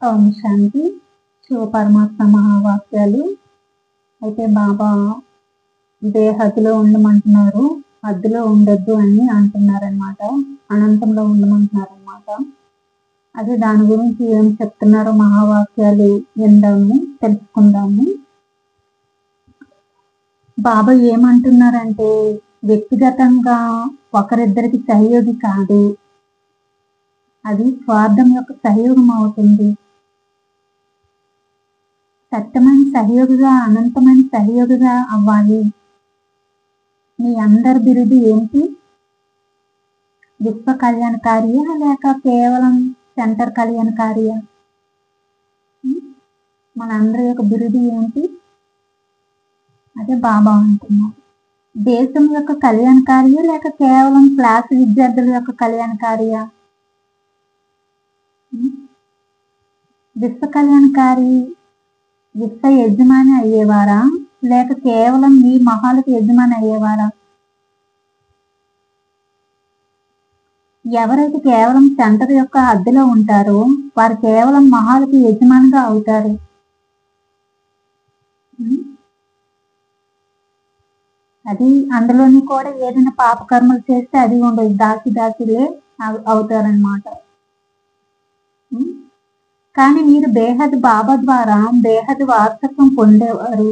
ఓం శాంతి. శివ పరమాత్మ మహావాక్యాలు. అయితే బాబా దేహతిలో ఉండమంటున్నారు, హద్దులో ఉండొద్దు అని అంటున్నారనమాట. అనంతంలో ఉండమంటున్నారనమాట. అదే దాని గురించి ఏం చెప్తున్నారో మహావాక్యాలు విందాము, తెలుసుకుందాము. బాబా ఏమంటున్నారంటే, వ్యక్తిగతంగా ఒకరిద్దరికి సహయోగి కాదు, అది స్వార్థం యొక్క సహయోగం అవుతుంది. సత్యమైన సహయోగిగా, అనంతమైన సహయోగిగా అవ్వాలి. మీ అందరి బిరుదు ఏంటి? విశ్వ కళ్యాణకారియా లేక కేవలం సెంటర్ కళ్యాణకారియా? మనందరి యొక్క బిరుదు ఏంటి? అదే బాబా అంటున్నారు. దేశం యొక్క కళ్యాణకారియా లేక కేవలం క్లాస్ విద్యార్థుల యొక్క కళ్యాణకారియా? విశ్వ కళ్యాణకారి విశ్వ యజమాని అయ్యేవారా లేక కేవలం మీ మహాలకు యజమాని అయ్యేవారా? ఎవరైతే కేవలం సెంటర్ యొక్క హద్దులో ఉంటారో వారు కేవలం మహాలకు యజమానిగా అవుతారు. అది అందులోని కూడా ఏదైనా పాపకర్మలు చేస్తే అది ఉండదు, దాసిలే అవుతారనమాట. కానీ మీరు బేహద్ బాబా ద్వారా బేహద్ వారసత్వం పొందేవారు.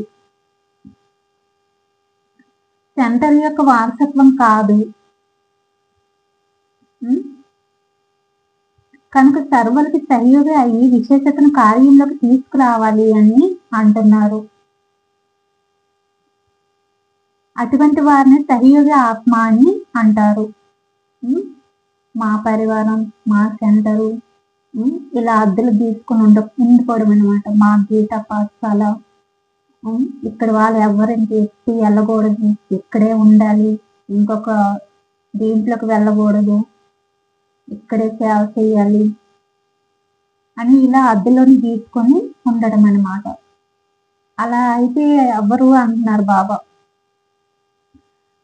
సెంటర్ యొక్క వారసత్వం కాదు. కనుక సర్వులకి సహయోగి అయ్యి విశేషతను కార్యంలోకి తీసుకురావాలి అని అంటున్నారు. అటువంటి వారిని సహయోగి ఆత్మ అని అంటారు. మా పరివారం, మా సెంటరు, ఇలా అద్దెలు తీసుకుని ఉండిపోవడం అనమాట. మా గీత పాఠశాల, ఇక్కడ వాళ్ళు ఎవరిని ఎత్తి వెళ్ళకూడదు, ఇక్కడే ఉండాలి, ఇంకొక దీంట్లోకి వెళ్ళకూడదు, ఇక్కడే సేవ చేయాలి అని ఇలా అద్దెలోని తీసుకొని ఉండడం అనమాట. అలా అయితే ఎవరు అంటున్నారు బాబా.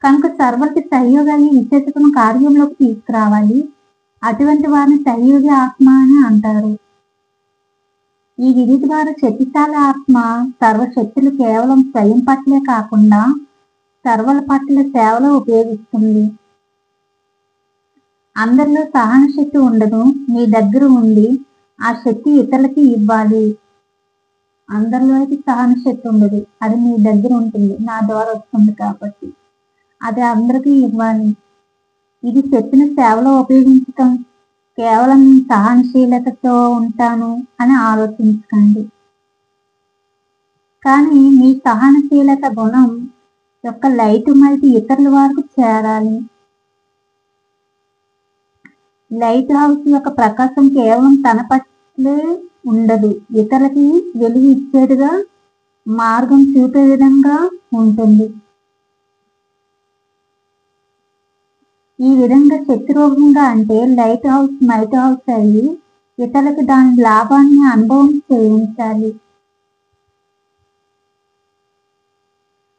కనుక సర్వులకి సహయోగాన్ని విశేషతను కార్యంలోకి తీసుకురావాలి. అటువంటి వారిని సహయోగి ఆత్మ అని అంటారు. ఈ విధి ద్వారా శక్తిశాలి ఆత్మ సర్వశక్తులు కేవలం స్వయం పట్లే కాకుండా సర్వల పట్ల సేవలో ఉపయోగిస్తుంది. అందరిలో సహన శక్తి ఉండదు, మీ దగ్గర ఉంది. ఆ శక్తి ఇతరులకి ఇవ్వాలి. అందరిలో అయితే సహన శక్తి ఉండదు, అది మీ దగ్గర ఉంటుంది, నా ద్వారా వస్తుంది కాబట్టి అది అందరికీ ఇవ్వాలి. ఇది శక్తిని సేవలో ఉపయోగించటం. కేవలం సహనశీలతతో ఉంటాను అని ఆలోచించకండి. కానీ మీ సహనశీలత గుణం యొక్క లైట్ మైట్ ఇతరుల వరకు చేరాలి. లైట్ హౌస్ యొక్క ప్రకాశం కేవలం తన పట్లే ఉండదు, ఇతరులకి వెలుగు ఇచ్చేట్టుగా మార్గం చూపే విధంగా ఉంటుంది. ఈ విధంగా శక్తిరూపంగా అంటే లైట్ హౌస్ మైట్ హౌస్ అయ్యి ఇతరులకు దాని లాభాన్ని అనుభవం చేయించాలి.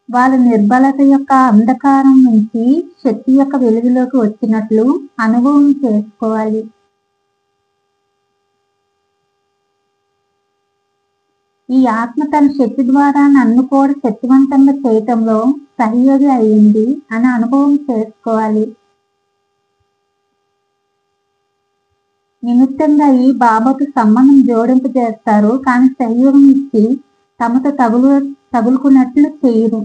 వాళ్ళ నిర్బలత యొక్క అంధకారం నుంచి శక్తి యొక్క వెలుగులోకి వచ్చినట్లు అనుభవం చేసుకోవాలి. ఈ ఆత్మ తన శక్తి ద్వారా నన్ను కూడా శక్తివంతంగా చేయటంలో సహయోగి అయ్యింది అని అనుభవం చేసుకోవాలి. నిమిత్తంగా ఈ బాబాకు సంబంధం జోడింపు చేస్తారు, కానీ సహయోగం ఇచ్చి తమతో తగులుకున్నట్లు చేయరు.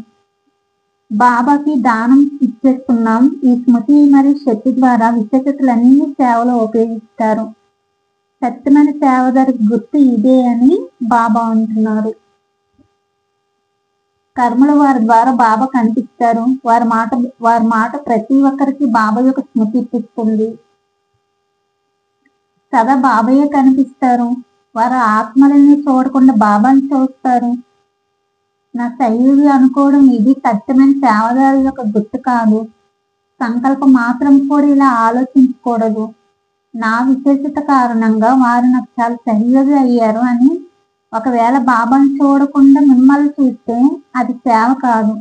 బాబాకి దానం ఇచ్చేస్తున్నాం. ఈ స్మృతి మరియు శక్తి ద్వారా విశేషతలన్నీ సేవలో ఉపయోగిస్తారు. సత్యమైన సేవదారి గుర్తు ఇదే అని బాబా అంటున్నారు. కర్మల వారి ద్వారా బాబా కనిపిస్తారు. వారి మాట ప్రతి ఒక్కరికి బాబా యొక్క స్మృతి ఇప్పిస్తుంది. సదా బాబాయే కనిపిస్తారు. వారు ఆత్మలని చూడకుండా బాబాని చూస్తారు. నా సహయోగి అనుకోవడం ఇది సత్యమైన సేవదారుల యొక్క గుర్తు కాదు. సంకల్పం మాత్రం కూడా ఇలా ఆలోచించకూడదు. నా విశేషత కారణంగా వారు నాకు చాలా సహయోగి అయ్యారు అని. ఒకవేళ బాబాని చూడకుండా మిమ్మల్ని చూస్తే అది సేవ కాదు.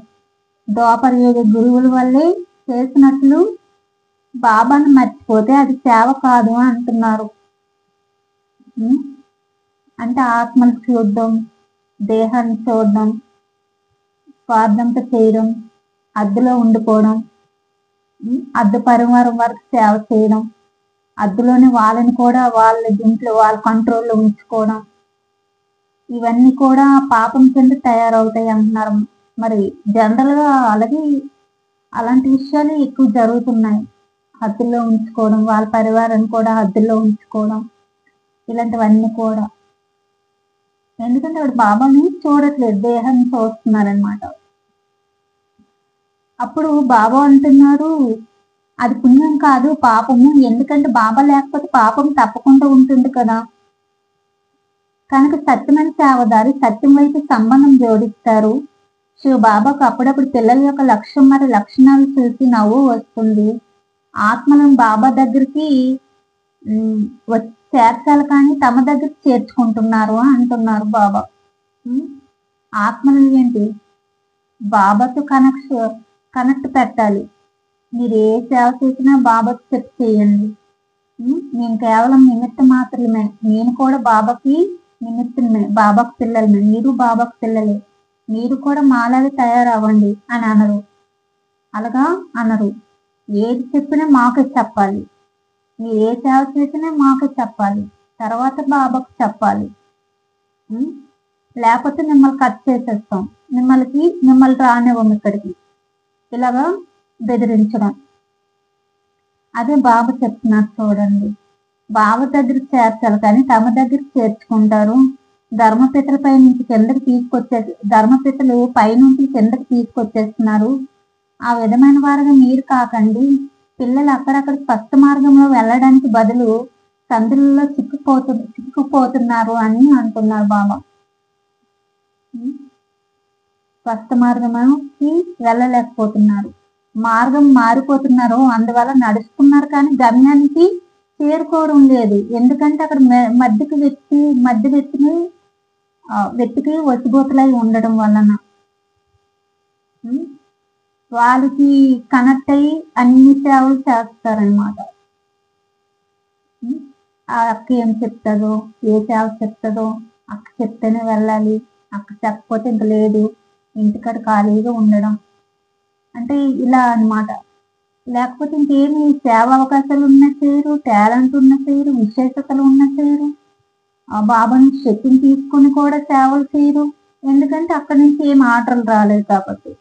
ద్వాపరయుగ గురువుల వల్లే చేసినట్లు బాబాను మర్చిపోతే అది సేవ కాదు అంటున్నారు. అంటే ఆత్మను చూడడం, దేహాన్ని చూడడం, స్వార్థంతో చేయడం, అద్దెలో ఉండిపోవడం, అద్దె పరివారం వరకు సేవ చేయడం, అద్దెలోని వాళ్ళని కూడా వాళ్ళ దీంట్లో వాళ్ళ కంట్రోల్లో ఉంచుకోవడం, ఇవన్నీ కూడా పాపం కింద తయారవుతాయి అంటున్నారు. మరి జనరల్ గా అలాంటి విషయాలు ఎక్కువ జరుగుతున్నాయి. హద్దుల్లో ఉంచుకోవడం, వాళ్ళ పరివారాన్ని కూడా హద్దుల్లో ఉంచుకోవడం, ఇలాంటివన్నీ కూడా. ఎందుకంటే వాడు బాబాని చూడట్లేదు, దేహాన్ని చూస్తున్నారనమాట. అప్పుడు బాబా అంటున్నారు, అది పుణ్యం కాదు పాపము. ఎందుకంటే బాబా లేకపోతే పాపం తప్పకుండా ఉంటుంది కదా. కనుక సత్యమైన సేవదారి సత్యం వైపు సంబంధం జోడిస్తారు. బాబాకు అప్పుడప్పుడు పిల్లల యొక్క లక్ష్యం మరి లక్షణాలు చూసి నవ్వు వస్తుంది. ఆత్మలను బాబా దగ్గరికి చేర్చాలి కానీ తమ దగ్గరికి చేర్చుకుంటున్నారు అంటున్నారు బాబా. ఆత్మలు ఏంటి, బాబాతో కనెక్ట్ పెట్టాలి. మీరు ఏ సేవ చేసినా బాబాకి చెప్పి చేయండి. నేను కేవలం నిమిత్త మాత్రమే, నేను కూడా బాబాకి నిమిత్తమే, బాబాకు పిల్లలమే, మీరు బాబాకు పిల్లలే, మీరు కూడా మాలాగా తయారవ్వండి అని అనరు. అలాగా అనరు. ఏది చెప్పినా మాకు చెప్పాలి, మీరు ఏ సేవ చేసినా మాకు చెప్పాలి, తర్వాత బాబాకు చెప్పాలి. లేకపోతే మిమ్మల్ని కట్ చేసేస్తాం, మిమ్మల్ని రానివ్వం ఇక్కడికి, ఇలాగా బెదిరించడం. అదే బాబా చెప్తున్నారు చూడండి. బాబా దగ్గరికి చేర్చాలి కానీ తమ దగ్గరికి చేర్చుకుంటారు. ధర్మపితల పై నుంచి కిందకి ధర్మపితలు పైనుంచి కిందకి తీసుకొచ్చేస్తున్నారు. ఆ విధమైన వారుగా మీరు కాకండి. పిల్లలు అక్కడక్కడ స్పష్ట మార్గంలో వెళ్ళడానికి బదులు సందులలో చిక్కుకుపోతున్నారు అని అంటున్నారు బాబా. స్పష్ట మార్గంకి వెళ్ళలేకపోతున్నారు, మార్గం మారిపోతున్నారు. అందువల్ల నడుస్తున్నారు కానీ గమ్యానికి చేరుకోవడం లేదు. ఎందుకంటే అక్కడ మధ్య వ్యక్తికి వసిబోతులై ఉండడం వలన వాళ్ళకి కనెక్ట్ అయ్యి అన్ని సేవలు చేస్తారనమాట. ఆ అక్క ఏం చెప్తుందో, ఏ సేవ చెప్తుందో, అక్క చెప్తేనే వెళ్ళాలి, అక్క చెప్పకపోతే ఇంక లేదు, ఇంటికాడ ఖాళీగా ఉండడం అంటే ఇలా అనమాట. లేకపోతే ఇంకేమి సేవ అవకాశాలు ఉన్న చేయరు, టాలెంట్ ఉన్న చేయరు, విశేషతలు ఉన్న చేయరు, ఆ బాబాని శక్తిని తీసుకొని కూడా సేవలు చేయరు. ఎందుకంటే అక్కడి నుంచి ఏం ఆర్డర్లు రాలేదు కాబట్టి.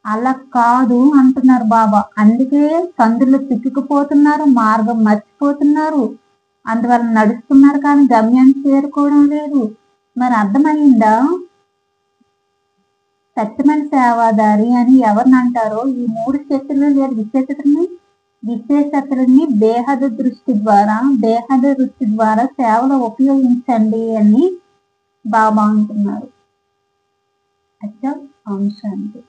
అలా కాదు అంటున్నారు బాబా. అందుకే సందులో చిక్కుకుపోతున్నారు, మార్గం మర్చిపోతున్నారు, అందువల్ల నడుస్తున్నారు కానీ గమ్యాన్ని చేరుకోవడం లేదు. మరి అర్థమైందా? సత్యమైన సేవాదారి అని ఎవరిని అంటారో ఈ 3 శక్తులు లేదా విశేషతలని దేహద దృష్టి ద్వారా సేవలో ఉపయోగించండి అని బాబా అంటున్నారు. అచ్చా, అంశాంతి.